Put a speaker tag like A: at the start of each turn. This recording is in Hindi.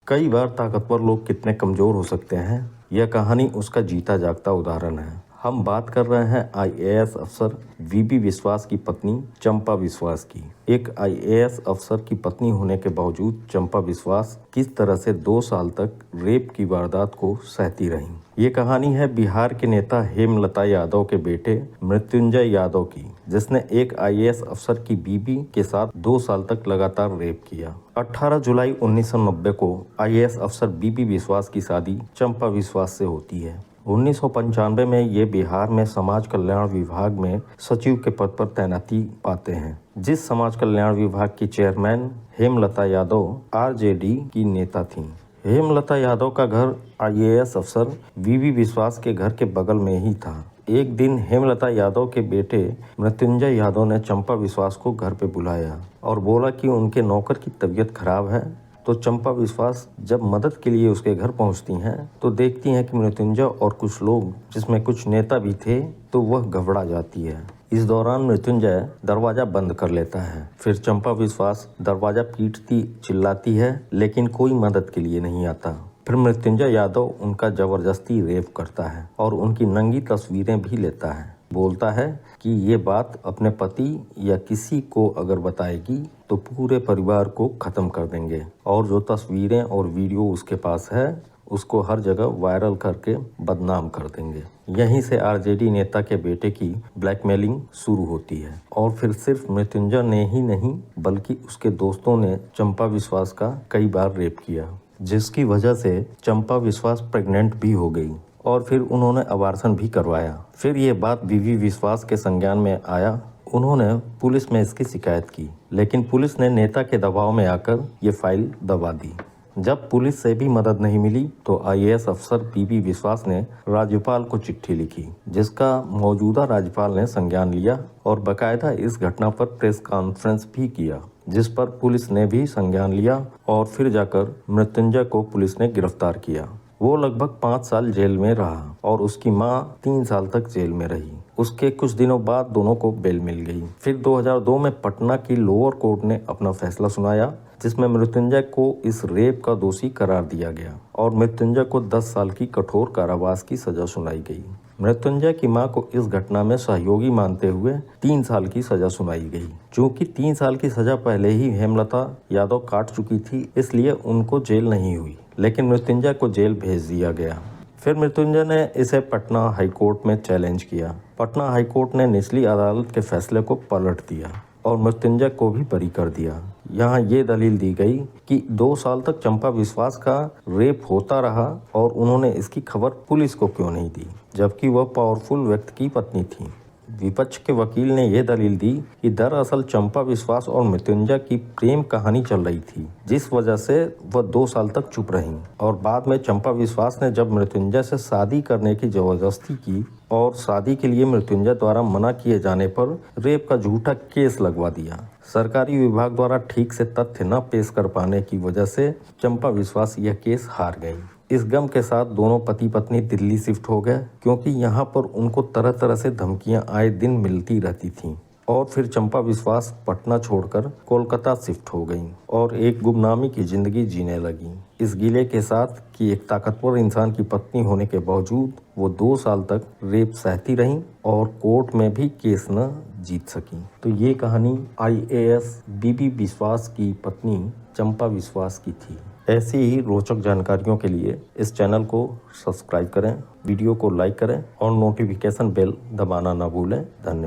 A: कई बार ताकतवर लोग कितने कमज़ोर हो सकते हैं, यह कहानी उसका जीता जागता उदाहरण है। हम बात कर रहे हैं आईएएस अफसर वीबी विश्वास की पत्नी चंपा विश्वास की। एक आईएएस अफसर की पत्नी होने के बावजूद चंपा विश्वास किस तरह से 2 साल तक रेप की वारदात को सहती रहीं। ये कहानी है बिहार के नेता हेमलता यादव के बेटे मृत्युंजय यादव की, जिसने एक आईएएस अफसर की बीबी के साथ 2 साल तक लगातार रेप किया। 18 जुलाई 1990 को आईएएस अफसर बीबी विश्वास की शादी चंपा विश्वास से होती है। 1995 में ये बिहार में समाज कल्याण विभाग में सचिव के पद पर तैनाती पाते हैं। जिस समाज कल्याण विभाग की चेयरमैन हेमलता यादव आरजेडी की नेता थीं। हेमलता यादव का घर आईएएस अफसर वीबी विश्वास के घर के बगल में ही था। एक दिन हेमलता यादव के बेटे मृत्युंजय यादव ने चंपा विश्वास को घर पे बुलाया और बोला कि उनके नौकर की तबीयत खराब है। तो चंपा विश्वास जब मदद के लिए उसके घर पहुंचती हैं तो देखती हैं कि मृत्युंजय और कुछ लोग, जिसमें कुछ नेता भी थे, तो वह घबरा जाती है। इस दौरान मृत्युंजय दरवाजा बंद कर लेता है। फिर चंपा विश्वास दरवाजा पीटती चिल्लाती है, लेकिन कोई मदद के लिए नहीं आता। फिर मृत्युंजय यादव उनका जबरदस्ती रेप करता है और उनकी नंगी तस्वीरें भी लेता है। बोलता है कि ये बात अपने पति या किसी को अगर बताएगी तो पूरे परिवार को खत्म कर देंगे, और जो तस्वीरें और वीडियो उसके पास है उसको हर जगह वायरल करके बदनाम कर देंगे। यहीं से आरजेडी नेता के बेटे की ब्लैकमेलिंग शुरू होती है। और फिर सिर्फ मृत्युंजय ने ही नहीं बल्कि उसके दोस्तों ने चंपा विश्वास का कई बार रेप किया, जिसकी वजह से चंपा विश्वास प्रेग्नेंट भी हो गई और फिर उन्होंने अबार्शन भी करवाया। फिर ये बात बीवी विश्वास के संज्ञान में आया। उन्होंने पुलिस में इसकी शिकायत की, लेकिन पुलिस ने नेता के दबाव में आकर ये फाइल दबा दी। जब पुलिस से भी मदद नहीं मिली तो आईएएस अफसर बीबी विश्वास ने राज्यपाल को चिट्ठी लिखी, जिसका मौजूदा राज्यपाल ने संज्ञान लिया और बाकायदा इस घटना पर प्रेस कॉन्फ्रेंस भी किया, जिस पर पुलिस ने भी संज्ञान लिया और फिर जाकर मृत्युंजय को पुलिस ने गिरफ्तार किया। वो लगभग 5 साल जेल में रहा और उसकी मां 3 साल तक जेल में रही। उसके कुछ दिनों बाद दोनों को बेल मिल गई। फिर 2002 में पटना की लोअर कोर्ट ने अपना फैसला सुनाया, जिसमें मृत्युंजय को इस रेप का दोषी करार दिया गया और मृत्युंजय को 10 साल की कठोर कारावास की सजा सुनाई गई। मृत्युंजय की मां को इस घटना में सहयोगी मानते हुए 3 साल की सजा सुनाई गई। चूंकि 3 साल की सजा पहले ही हेमलता यादव काट चुकी थी, इसलिए उनको जेल नहीं हुई, लेकिन मृत्युंजय को जेल भेज दिया गया। फिर मृत्युंजय ने इसे पटना हाईकोर्ट में चैलेंज किया। पटना हाईकोर्ट ने निचली अदालत के फैसले को पलट दिया और मृत्युंजय को भी बरी कर दिया। यहाँ ये दलील दी गई कि 2 साल तक चंपा विश्वास का रेप होता रहा और उन्होंने इसकी खबर पुलिस को क्यों नहीं दी, जबकि वह पावरफुल व्यक्ति की पत्नी थी। विपक्ष के वकील ने यह दलील दी कि दरअसल चंपा विश्वास और मृत्युंजय की प्रेम कहानी चल रही थी, जिस वजह से वह 2 साल तक चुप रहीं। और बाद में चंपा विश्वास ने जब मृत्युंजय से शादी करने की जबरदस्ती की और शादी के लिए मृत्युंजय द्वारा मना किए जाने पर रेप का झूठा केस लगवा दिया। सरकारी विभाग द्वारा ठीक से तथ्य न पेश कर पाने की वजह से चंपा विश्वास यह केस हार गई। इस गम के साथ दोनों पति पत्नी दिल्ली शिफ्ट हो गए, क्योंकि यहाँ पर उनको तरह तरह से धमकियां आए दिन मिलती रहती थीं। और फिर चंपा विश्वास पटना छोड़कर कोलकाता शिफ्ट हो गई और एक गुमनामी की जिंदगी जीने लगी, इस गिले के साथ कि एक ताकतवर इंसान की पत्नी होने के बावजूद वो 2 साल तक रेप सहती रहीं और कोर्ट में भी केस न जीत सकी। तो ये कहानी आईएएस बीबी विश्वास की पत्नी चंपा विश्वास की थी। ऐसी ही रोचक जानकारियों के लिए इस चैनल को सब्सक्राइब करें, वीडियो को लाइक करें और नोटिफिकेशन बेल दबाना ना भूलें। धन्यवाद।